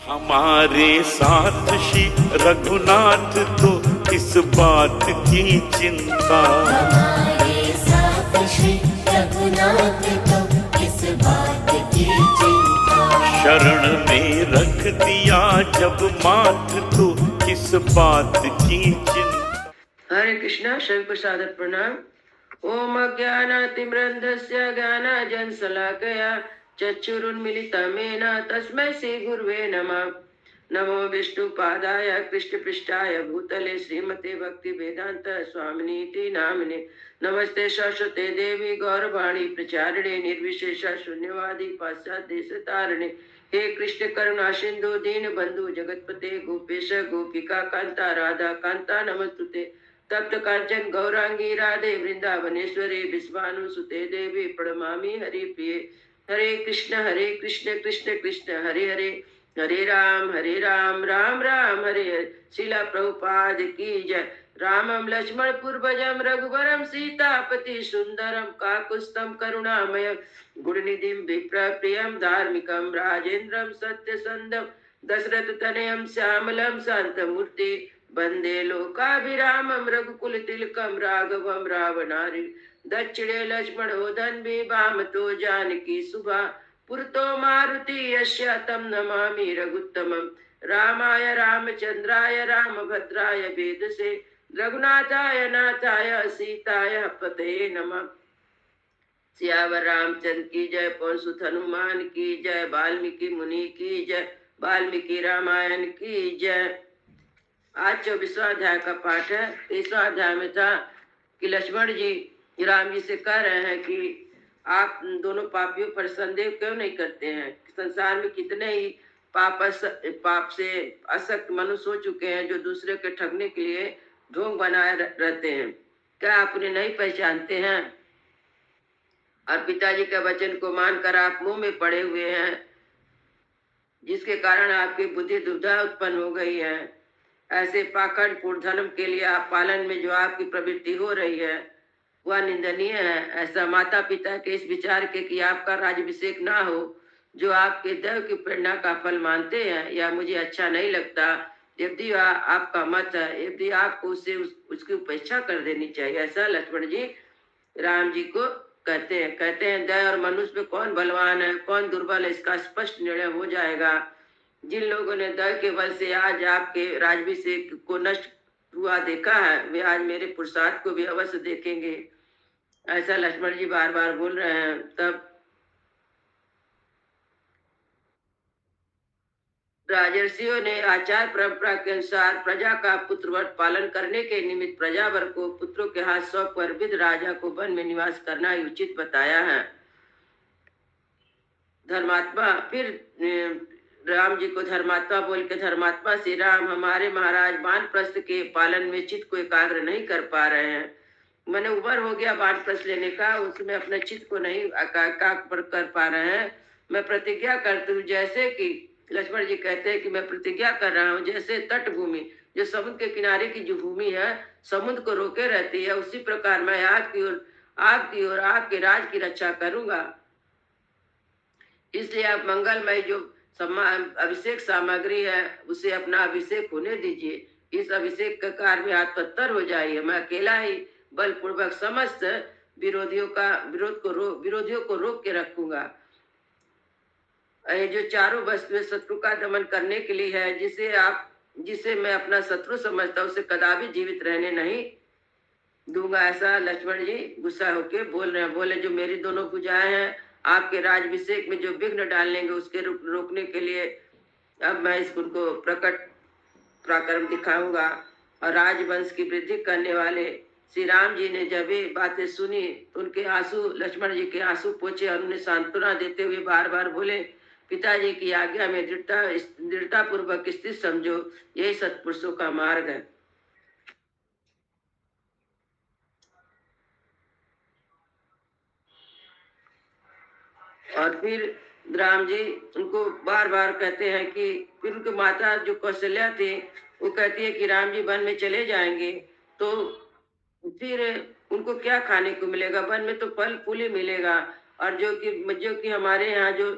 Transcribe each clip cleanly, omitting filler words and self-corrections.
हमारे साथ श्री रघुनाथ तो किस बात की चिंता। हमारे साथ श्री रघुनाथ तो किस बात की चिंता। शरण में रख दिया जब माथ तो किस बात की चिंता। हरे कृष्णा। शिव प्रसाद प्रणाम। ओम अज्ञानातिमृन्धस्य ज्ञानाञ्जनशलाकया चक्षुरुन्मीलितं तस्मै श्रीगुरुवे नमः। नमो विष्णुपादाय कृष्णपृष्ठाय भूतले श्रीमते भक्तिवेदांत स्वामिनीति नामिने। नमस्ते सरस्वते देवी गौरवाणी प्रचारिणे निर्विशेष शून्यवादी पाश्चात्य देशतारिणे। हे कृष्ण करुणा सिंधु दीन बंधु जगतपते गोपेश गोपिका कांता राधा कांता नमस्तुते। तप्त कांचन गौरांगी राधे वृंदावनेश्वरी विश्वानुसुते देवी प्रणमामि हरिप्रिये। हरे कृष्ण कृष्ण कृष्ण हरे हरे, हरे राम राम राम हरे हरे। शिला प्रभुपाद की जय। रामं लक्ष्मण पूर्वजं रघुवरं सीतापति सुंदरम काकुत्स्थं करुणामय गुणनिधिं विप्रप्रियं धार्मिकं राजेन्द्रं सत्यसंधं दशरथ तनयं श्यामलं शांतमूर्ति वंदे लोकाभिरामं रघुकुल तिलकं राघवं रावणारि दक्षिणे लक्ष्मणो धन्वी वामतो जानकी सुभा पुरतो मारुति यस्य तं नमामि रघुत्तमं। रामाय रामचंद्राय रामभद्राय वेदसे रघुनाथाय नाथाय सीताय पतये नमः। सियावर रामचंद्र की जय। पवन सुत हनुमान की जय। वाल्मीकि मुनि की जय। वाल्मीकि रामायण की जय। आज 24वां अध्याय का पाठ है। 23वां अध्याय में था कि लक्ष्मण जी राम जी से कह रहे हैं कि आप दोनों पापियों पर संदेह क्यों नहीं करते हैं। संसार में कितने ही पाप से आसक्त मनुष्य हो चुके हैं जो दूसरे के ठगने के लिए ढोंग बनाए रहते हैं। क्या आप उन्हें नहीं पहचानते हैं? और पिताजी के वचन को मानकर आप मुंह में पड़े हुए हैं, जिसके कारण आपकी बुद्धि दुविधा उत्पन्न हो गई है। ऐसे पाखंड पूर्ण धर्म के लिए आप पालन में जो आपकी प्रवृत्ति हो रही है वह निंदनीय है। ऐसा माता पिता के इस विचार के कि आपका राज्याभिषेक ना हो जो आपके दैव की प्रेरणा का फल मानते हैं, यह मुझे अच्छा नहीं लगता। यदि आपका मत है, यदि आपको उसकी उपेक्षा कर देनी चाहिए। ऐसा लक्ष्मण जी राम जी को कहते हैं दैव और मनुष्य में कौन बलवान है कौन दुर्बल है, इसका स्पष्ट निर्णय हो जाएगा। जिन लोगों ने दैव के बल से आज आपके राज्याभिषेक को नष्ट हुआ देखा है, वे आज मेरे पुरुषार्थ को भी अवश्य देखेंगे। ऐसा लक्ष्मण जी बार बार बोल रहे हैं। तब राजर्षियों ने आचार परंपरा के अनुसार प्रजा का पुत्रवत पालन करने के निमित्त प्रजावर को पुत्रों के हाथ सौंप कर विद राजा को वन में निवास करना ही उचित बताया है। धर्मात्मा फिर राम जी को धर्मात्मा बोल के धर्मात्मा श्री राम हमारे महाराज वानप्रस्थ के पालन में चित्त को एकाग्र नहीं कर पा रहे हैं। मैंने उम्र हो गया वानप्रस्थ लेने का, उसमें अपने चित्त को नहीं एकाग्र कर पा रहे हैं। मैं प्रतिज्ञा करती हूँ, जैसे कि लक्ष्मण जी कहते हैं कि मैं प्रतिज्ञा कर रहा हूँ, जैसे तट भूमि जो समुद्र के किनारे की जो भूमि है समुद्र को रोके रहती है, उसी प्रकार मैं आपकी और आपके राज की रक्षा करूंगा। इसलिए आप मंगलमय जो अभिषेक सामग्री है उसे अपना अभिषेक होने दीजिए। इस अभिषेक का कार्य में हाथ पत्थर हो जाइए। मैं अकेला ही बलपूर्वक समस्त विरोधियों को रोक के रखूंगा। जो चारों वस्तुएं शत्रु का दमन करने के लिए है, जिसे मैं अपना शत्रु समझता हूं, उसे कदापि जीवित रहने नहीं दूंगा। ऐसा लक्ष्मण जी गुस्सा होके बोल रहे हैं। बोले जो मेरी दोनों भुजाएं हैं आपके राज्याभिषेक में जो विघ्न डालेंगे उसके रोकने के लिए अब मैं उनको प्रकट पराक्रम दिखाऊंगा। और राजवंश की वृद्धि करने वाले श्री राम जी ने जब ये बातें सुनी तो उनके आंसू लक्ष्मण जी के आंसू पोंछे और उन्हें सांत्वना देते हुए बार बार बोले, पिताजी की आज्ञा में दृढ़ता पूर्वक स्थित समझो, यही सत्पुरुषों का मार्ग है। और फिर राम जी उनको बार बार कहते हैं कि फिर उनकी माता जो कौशल्या थी वो कहती है कि राम जी वन में चले जाएंगे तो फिर उनको क्या खाने को मिलेगा। वन में तो फल फूल ही मिलेगा। और जो कि हमारे यहाँ जो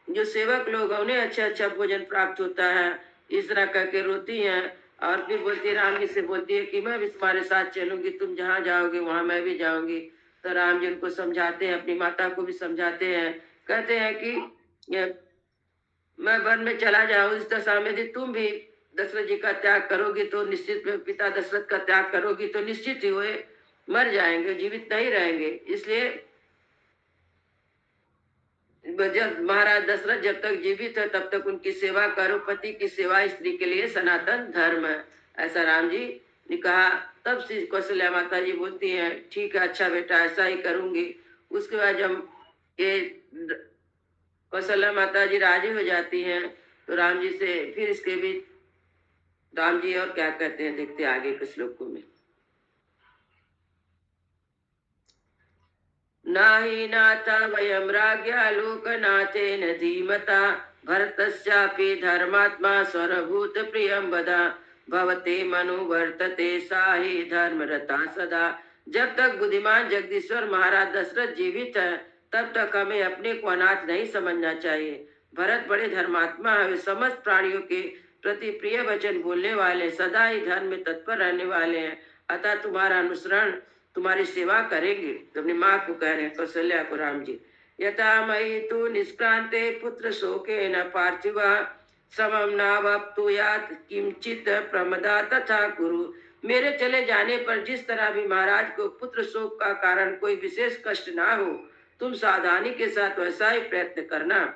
जो सेवक लोग हैं, उन्हें अच्छा अच्छा भोजन प्राप्त होता है। इस तरह करके रोती हैं और फिर बोलती है, राम जी से बोलती है कि मैं भी तुम्हारे साथ चलूंगी, तुम जहाँ जाओगे वहां मैं भी जाऊंगी। तो राम जी उनको समझाते हैं, अपनी माता को भी समझाते हैं। कहते हैं कि मैं वन में चला जाऊं इस दशा में, यदि तुम भी दशरथ जी का त्याग करोगी तो निश्चित, पिता दशरथ का त्याग करोगी तो निश्चित ही हुए मर जाएंगे, जीवित नहीं रहेंगे। इसलिए जब महाराज दशरथ जब तक जीवित है तब तक उनकी सेवा करो, पति की सेवा स्त्री के लिए सनातन धर्म है, ऐसा राम जी ने कहा। तब श्री कौशल्या माता जी बोलती हैं, ठीक है अच्छा बेटा, ऐसा ही करूंगी। उसके बाद जब ये कौशल्या माता जी राजी हो जाती हैं तो राम जी से फिर इसके भी राम जी और क्या कहते हैं, देखते हैं आगे के श्लोकों में। नाहि नाथ वयं राज्ञा लोकनाथेन धीमता भरतस्यापि धर्मात्मा सर्वभूत प्रियं वदा भवते मनुवर्तते साहि धर्मरता सदा। जब तक बुद्धिमान जगदीश्वर महाराज दशरथ जीवित है तब तक हमें अपने को अनाथ नहीं समझना चाहिए। भरत बड़े धर्मात्मा है, वे समस्त प्राणियों के प्रति प्रिय वचन बोलने वाले, सदा ही धर्म में तत्पर रहने वाले हैं। अतः तुम्हारा अनुसरण, तुम्हारी सेवा करेंगे। तो अपनी माँ को कह रहे हैं, कौशल्या को राम जी। यथा मयि तु निष्क्रांते पुत्र शोके न पार्थिवा समम नावप्तुयात् किंचित प्रमदा तथा कुरु। मेरे चले जाने पर जिस तरह भी महाराज को पुत्र शोक का कारण कोई विशेष कष्ट ना हो, तुम सावधानी के साथ वैसा ही प्रयत्न करना।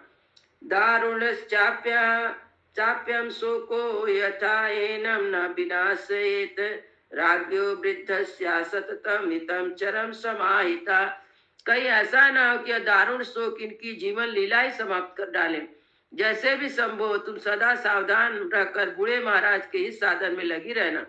दारुणश्चाप्य चाप्यम शोको यथा एनम न विनाशयेत राज्ञो वृद्धस्या सततम हितम चरम समाहिता। कहीं ऐसा ना हो कि दारुण शोक इनकी जीवन लीला ही समाप्त कर डाले। जैसे भी संभव हो तुम सदा सावधान रहकर बूढ़े महाराज के ही साधन में लगी रहना।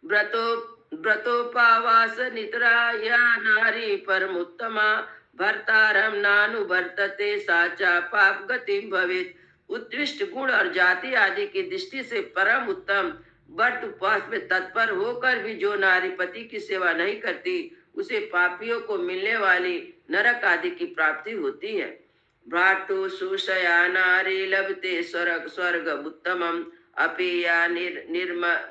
व्रतो व्रतोपावास निद्रा या नारी परमुत्तमा भर्तारम नानुवर्तते साचा पाप गति भवेत। उत्कृष्ट गुण और जाति आदि की दृष्टि से परम उत्तम व्रत उपवास में तत्पर होकर भी जो नारी पति की सेवा नहीं करती, उसे पापियों को मिलने वाली नरक आदि की प्राप्ति होती है। भ्रातु सुशया नारी लभते स्वर्ग उत्तमम अपि या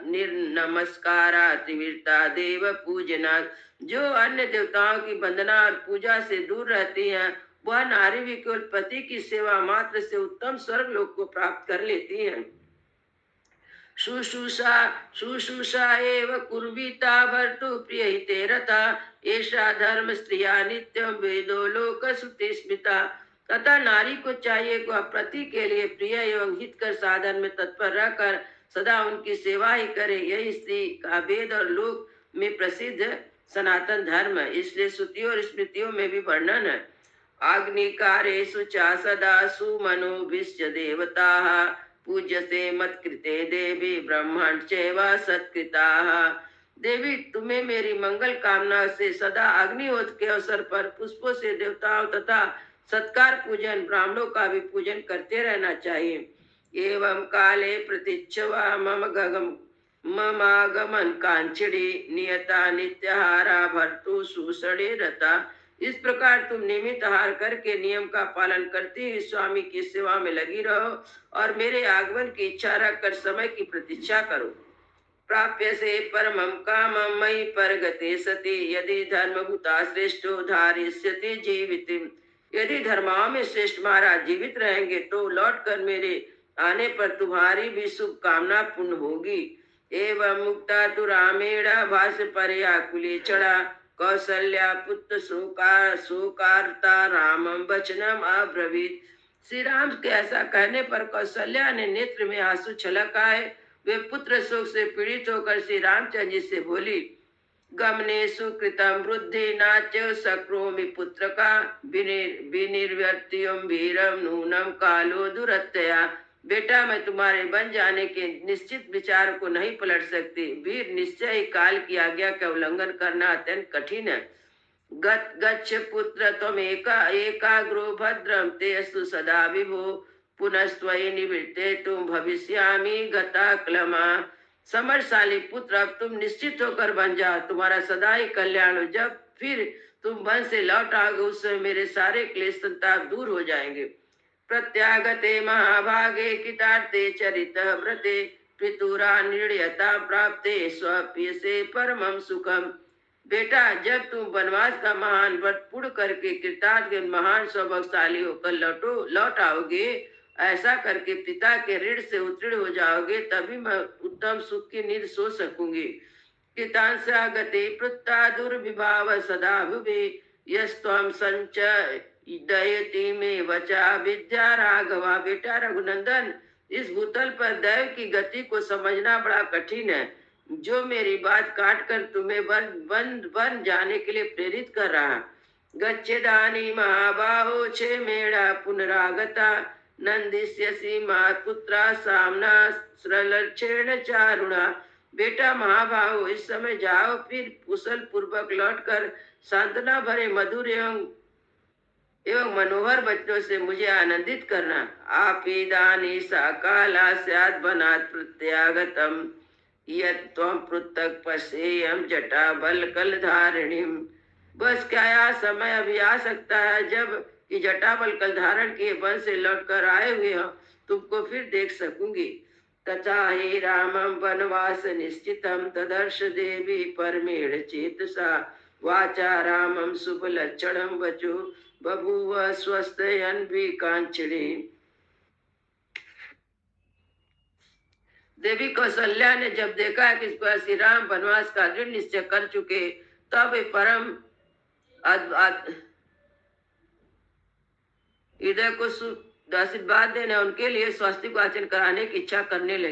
निर्नमस्कारा त्रिवीरता देव पूजना। जो अन्य देवताओं की वंदना और पूजा से दूर रहती हैं, वह नारी भी केवल पति की सेवा मात्र से उत्तम स्वर्ग लोक को प्राप्त कर लेती हैं। शुश्रूषा एव कुर्वीता भर्तु प्रियहिते रता एषा धर्म स्त्रिया नित्यम वेदो लोक श्रुति स्मिता। तथा नारी को चाहिए कि वह पति के लिए प्रिय एवं हितकर साधन में तत्पर रहकर सदा उनकी सेवा ही करे। यही स्त्री का वेद और लोक में प्रसिद्ध सनातन धर्म है। इसलिए श्रुतियों और स्मृतियों में भी वर्णन है। अग्निकारेषु च सदा सुमनोभिश्च देवताः पूज्यते मत्कृते देवी ब्रह्मण चैव सत्कृताः। देवी तुम्हें मेरी मंगल कामना से सदा अग्निहोत्र के अवसर पर पुष्पों से देवताओं तथा सत्कार पूजन ब्राह्मणों का भी पूजन करते रहना चाहिए। एवं काले प्रतीक्षवा ममागमन कांचड़ी नियता नित्याहारा भर्तु सुसड़े रता। इस प्रकार तुम नियमित आहार करके नियम का पालन करते हुए स्वामी की सेवा में लगी रहो और मेरे आगमन की इच्छा रखकर समय की प्रतीक्षा करो। प्राप्य से परमं कामं मयि परगते सति यदि धर्मभूता श्रेष्ठो धारिष्यति जीवितिम। यदि धर्माओं में श्रेष्ठ महाराज जीवित रहेंगे तो लौटकर मेरे आने पर तुम्हारी भी शुभ कामना पूर्ण होगी। एवं मुक्ता तु रामेण भाष्य परया कुले चढ़ा कौशल्या पुत्र शोकार्ता रामम वचनम अब्रवीत। श्री राम के ऐसा कहने पर कौशल्या ने नेत्र में आंसू छलक आए। वे पुत्र शोक से पीड़ित होकर श्री रामचंद्र जी से बोली, गमने सुकृतम वृद्धि नाच्य सक्रोमि पुत्र का विनिर्वर्त्यम वीरम नूनम कालो दुरत्यया। बेटा मैं तुम्हारे बन जाने के निश्चित विचार को नहीं पलट सकती। वीर निश्चय ही काल की आज्ञा का उल्लंघन करना अत्यंत कठिन है। गच्छ पुत्र त्वम एकाग्रो भद्रम ते अस्तु सदा विभो पुनस्त्वयि निवृत्ते तुम भविष्यामि गता क्लमा। समरशाली पुत्र अब तुम निश्चित होकर बन जाओ, तुम्हारा सदा ही कल्याण हो। जब फिर तुम वन से लौट आओगे उस समय मेरे सारे क्लेश संताप दूर हो जाएंगे। प्रत्यागते महाभागे कितार्थे चरितः व्रते पितुरा निर्यता प्राप्ते स्वप्य से परमं सुखम। बेटा, जब तुम वनवास का महान व्रत पूर्ण करके कृतार्थ महान सौभाग्यशाली होकर लौट आओगे, ऐसा करके पिता के ऋण से उत्तीर्ण हो जाओगे, तभी मैं उत्तम सुख की नींद सो सकूंगी। कृतांसा गते पृत्ता दुर्विभाव सदा भुवे यस्त्वं संचयति में वचा विद्या राघवा। बेटा रघुनंदन, इस भूतल पर दैव की गति को समझना बड़ा कठिन है। जो मेरी बात काट कर तुम्हें वन जाने के लिए प्रेरित कर रहा। गच्छेदानी महाबाहो छे मेड़ा पुनरागता नंदिष्यसि मातपुत्रा सामना श्रलक्षेण चारुणा। बेटा महाबाहो, इस समय जाओ, फिर कुशल पूर्वक लौटकर सांत्वना भरे मधुर एवं मनोहर बच्चों से मुझे आनंदित करना। आपिदानी सा काला स्यात् बनात् प्रत्यागतम यत्त्वं पृथक् पश्येयं जटा बलकल धारिणीम। बस क्या समय अभी आ सकता है जब कि जटा बलकल धारण किए वन से लौटकर आए हुए हो तुमको फिर देख सकूंगी। तथा ही रामं वनवास निश्चितं तदर्श देवी परमेण चेतसा वाचा रामं शुभ लक्षणं वचो बभूव स्वस्थयन्वी कांचनी। देवी कौशल्या ने जब देखा कि श्री राम वनवास का दृढ़ निश्चय कर चुके, तब वे परम हृदय को आशीर्वाद देने उनके लिए स्वास्तिक वाचन कराने की इच्छा करने लगी।